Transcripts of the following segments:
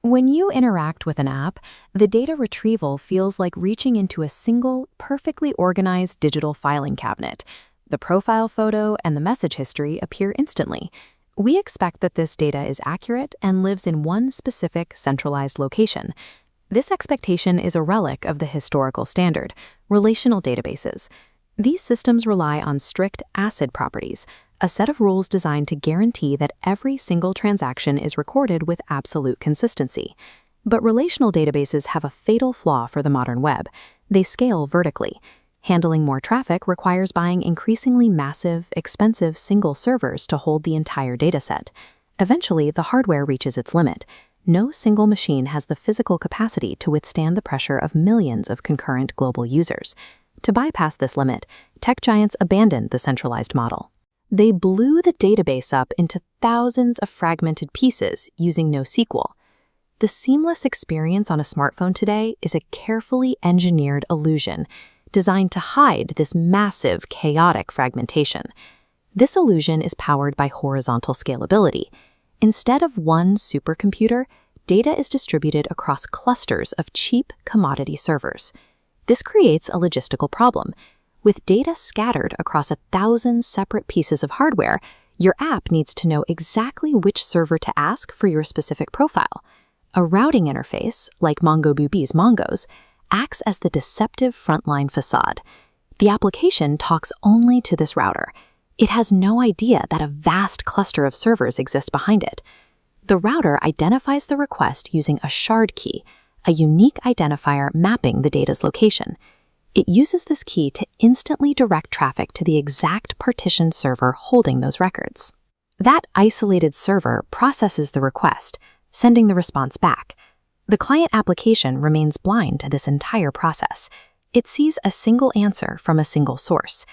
When you interact with an app, the data retrieval feels like reaching into a single, perfectly organized digital filing cabinet. The profile photo and the message history appear instantly. We expect that this data is accurate and lives in one specific, centralized location. This expectation is a relic of the historical standard, relational databases. These systems rely on strict ACID properties, a set of rules designed to guarantee that every single transaction is recorded with absolute consistency. But relational databases have a fatal flaw for the modern web. They scale vertically. Handling more traffic requires buying increasingly massive, expensive single servers to hold the entire dataset. Eventually, the hardware reaches its limit. No single machine has the physical capacity to withstand the pressure of millions of concurrent global users. To bypass this limit, tech giants abandoned the centralized model. They blew the database up into thousands of fragmented pieces using NoSQL. The seamless experience on a smartphone today is a carefully engineered illusion designed to hide this massive, chaotic fragmentation. This illusion is powered by horizontal scalability. Instead of one supercomputer, data is distributed across clusters of cheap commodity servers. This creates a logistical problem. With data scattered across 1,000 separate pieces of hardware, your app needs to know exactly which server to ask for your specific profile. A routing interface, like MongoDB's Mongo's, acts as the deceptive frontline facade. The application talks only to this router. It has no idea that a vast cluster of servers exist behind it. The router identifies the request using a shard key, a unique identifier mapping the data's location. It uses this key to instantly direct traffic to the exact partitioned server holding those records. That isolated server processes the request, sending the response back. The client application remains blind to this entire process. It sees a single answer from a single source.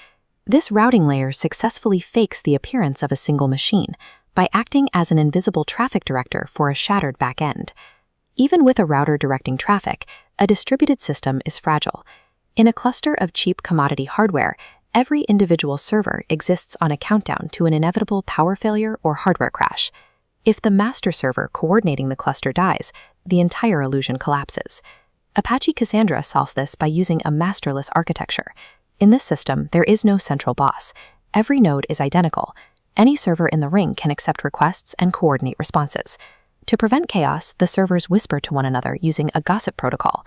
This routing layer successfully fakes the appearance of a single machine by acting as an invisible traffic director for a shattered backend. Even with a router directing traffic, a distributed system is fragile. In a cluster of cheap commodity hardware, every individual server exists on a countdown to an inevitable power failure or hardware crash. If the master server coordinating the cluster dies, the entire illusion collapses. Apache Cassandra solves this by using a masterless architecture. In this system, there is no central boss. Every node is identical. Any server in the ring can accept requests and coordinate responses. To prevent chaos, the servers whisper to one another using a gossip protocol.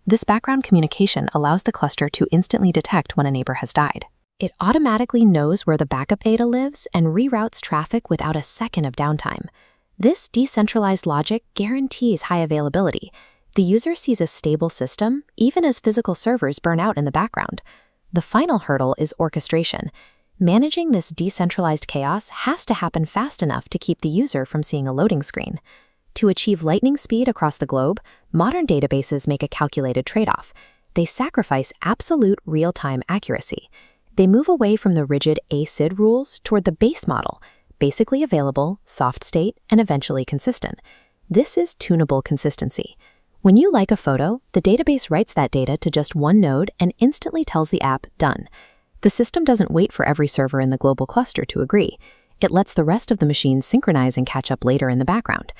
This background communication allows the cluster to instantly detect when a neighbor has died. It automatically knows where the backup data lives and reroutes traffic without a second of downtime. This decentralized logic guarantees high availability. The user sees a stable system, even as physical servers burn out in the background. The final hurdle is orchestration. Managing this decentralized chaos has to happen fast enough to keep the user from seeing a loading screen. To achieve lightning speed across the globe, modern databases make a calculated trade-off. They sacrifice absolute real-time accuracy. They move away from the rigid ACID rules toward the base model, basically available, soft state, and eventually consistent. This is tunable consistency. When you like a photo, the database writes that data to just one node and instantly tells the app, done. The system doesn't wait for every server in the global cluster to agree. It lets the rest of the machines synchronize and catch up later in the background.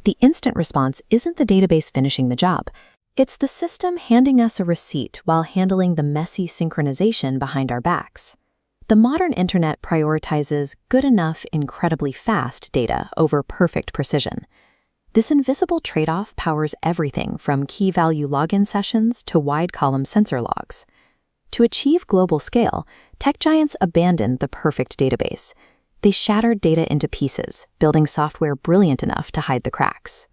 The instant response isn't the database finishing the job. It's the system handing us a receipt while handling the messy synchronization behind our backs. The modern internet prioritizes good enough, incredibly fast data over perfect precision. This invisible trade-off powers everything from key-value login sessions to wide-column sensor logs. To achieve global scale, tech giants abandoned the perfect database. They shattered data into pieces, building software brilliant enough to hide the cracks.